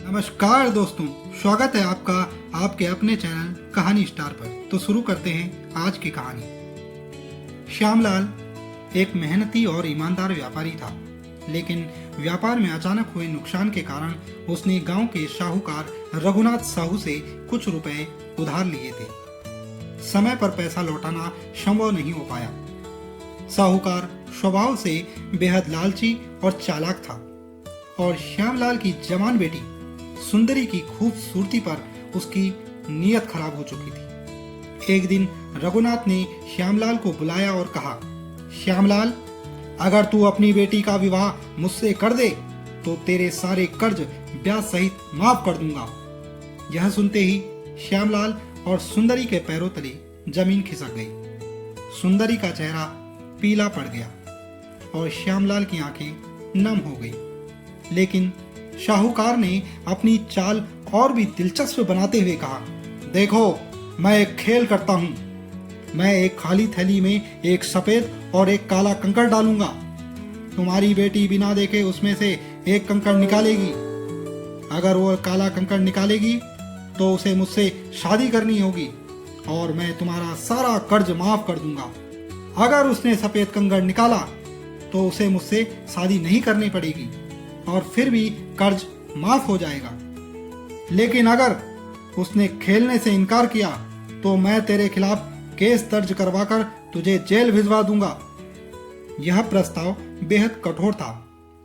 नमस्कार दोस्तों, स्वागत है आपका आपके अपने चैनल कहानी स्टार पर। तो शुरू करते हैं आज की कहानी। श्यामलाल एक मेहनती और ईमानदार व्यापारी था, लेकिन व्यापार में अचानक हुए नुकसान के कारण उसने गांव के साहूकार रघुनाथ साहू से कुछ रुपए उधार लिए थे। समय पर पैसा लौटाना संभव नहीं हो पाया। साहूकार स्वभाव से बेहद लालची और चालाक था और श्यामलाल की जवान बेटी सुंदरी की खूबसूरती पर उसकी नीयत खराब हो चुकी थी। एक दिन रघुनाथ ने श्यामलाल को बुलाया और कहा, श्यामलाल, अगर तू अपनी बेटी का विवाह मुझसे कर दे तो तेरे सारे कर्ज ब्याज सहित माफ कर दूंगा। यह सुनते ही श्यामलाल और सुंदरी के पैरों तले जमीन खिसक गई। सुंदरी का चेहरा पीला पड़ गया और श्यामलाल की आंखें नम हो गई। लेकिन साहूकार ने अपनी चाल और भी दिलचस्प बनाते हुए कहा, देखो, मैं एक खेल करता हूं। मैं एक खाली थैली में एक सफेद और एक काला कंकड़ डालूंगा। तुम्हारी बेटी बिना देखे उसमें से एक कंकड़ निकालेगी। अगर वो काला कंकड़ निकालेगी तो उसे मुझसे शादी करनी होगी और मैं तुम्हारा सारा कर्ज माफ कर दूंगा। अगर उसने सफेद कंकड़ निकाला तो उसे मुझसे शादी नहीं करनी पड़ेगी और फिर भी कर्ज माफ हो जाएगा। लेकिन अगर उसने खेलने से इनकार किया तो मैं तेरे खिलाफ केस दर्ज करवाकर तुझे जेल भिजवा दूंगा। यह प्रस्ताव बेहद कठोर था,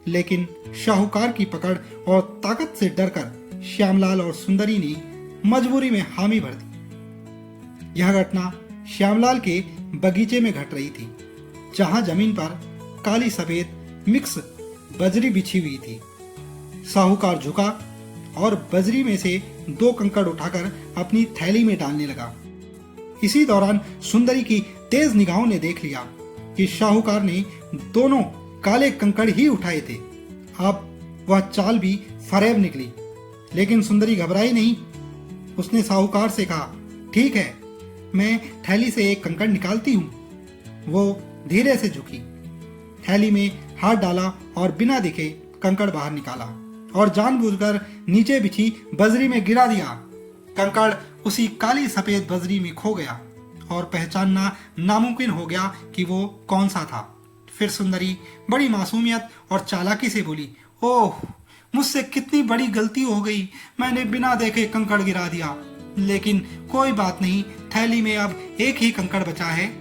लेकिन साहूकार की पकड़ और ताकत से डरकर श्यामलाल और सुंदरी ने मजबूरी में हामी भर दी। यह घटना श्यामलाल के बगीचे में घट रही थी, जहां जमीन पर काली सफेद मिक्स बजरी बिछी हुई थी। साहूकार झुका और बजरी में से 2 कंकड़ उठाकर अपनी थैली में डालने लगा। इसी दौरान सुंदरी की तेज निगाहों ने देख लिया कि साहूकार ने दोनों काले कंकड़ ही उठाए थे। अब वह चाल भी फरेब निकली, लेकिन सुंदरी घबराई नहीं। उसने साहूकार से कहा, ठीक है, मैं थैली से एक कंकड़ निकालती हूँ। वो धीरे से झुकी, थैली में हाथ डाला और बिना दिखे कंकड़ बाहर निकाला और जानबूझकर नीचे बिछी बजरी में गिरा दिया। कंकड़ उसी काली सफेद बजरी में खो गया और पहचानना नामुमकिन हो गया कि वो कौन सा था। फिर सुंदरी बड़ी मासूमियत और चालाकी से बोली, ओह, मुझसे कितनी बड़ी गलती हो गई। मैंने बिना देखे कंकड़ गिरा दिया। लेकिन कोई बात नहीं, थैली में अब एक ही कंकड़ बचा है।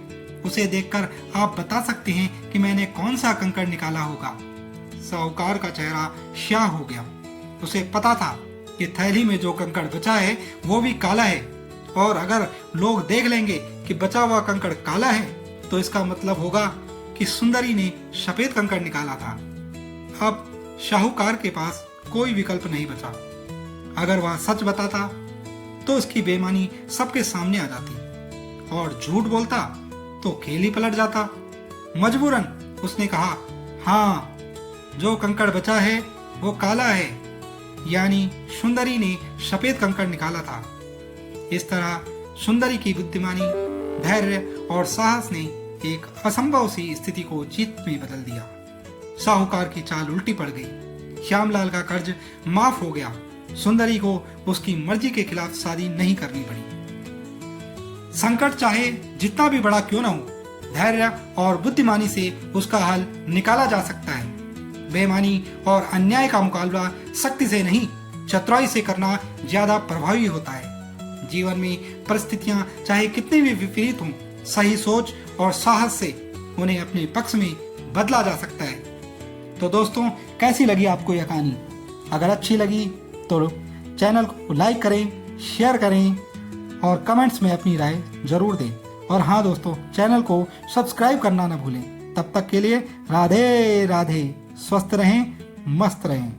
उसे देखकर आप बता सकते हैं कि मैंने कौन सा कंकड़ निकाला होगा। साहूकार का चेहरा स्याह हो गया। उसे पता था कि थैली में जो कंकड़ बचा है वो भी काला है, और अगर लोग देख लेंगे कि बचा हुआ कंकड़ काला है तो इसका मतलब होगा कि सुंदरी ने सफेद कंकड़ निकाला था। अब साहूकार के पास कोई विकल्प नहीं बचा। अगर वह सच बताता तो उसकी बेईमानी सबके सामने आ जाती, और झूठ बोलता तो खेल ही पलट जाता। मजबूरन उसने कहा, हाँ, जो कंकड़ बचा है वो काला है, यानी सुंदरी ने सफेद कंकड़ निकाला था। इस तरह सुंदरी की बुद्धिमानी, धैर्य और साहस ने एक असंभव सी स्थिति को जीत में बदल दिया। साहूकार की चाल उल्टी पड़ गई। श्यामलाल का कर्ज माफ हो गया। सुंदरी को उसकी मर्जी के खिलाफ शादी नहीं करनी पड़ी। संकट चाहे जितना भी बड़ा क्यों न हो, धैर्य और बुद्धिमानी से उसका हल निकाला जा सकता है। बेईमानी और अन्याय का मुकाबला शक्ति से नहीं, चतुराई से करना ज्यादा प्रभावी होता है। जीवन में परिस्थितियां चाहे कितनी भी विपरीत हों, सही सोच और साहस से उन्हें अपने पक्ष में बदला जा सकता है। तो दोस्तों, कैसी लगी आपको यह कहानी? अगर अच्छी लगी तो चैनल को लाइक करें, शेयर करें और कमेंट्स में अपनी राय जरूर दें। और हाँ दोस्तों, चैनल को सब्सक्राइब करना न भूलें। तब तक के लिए राधे राधे। स्वस्थ रहें, मस्त रहें।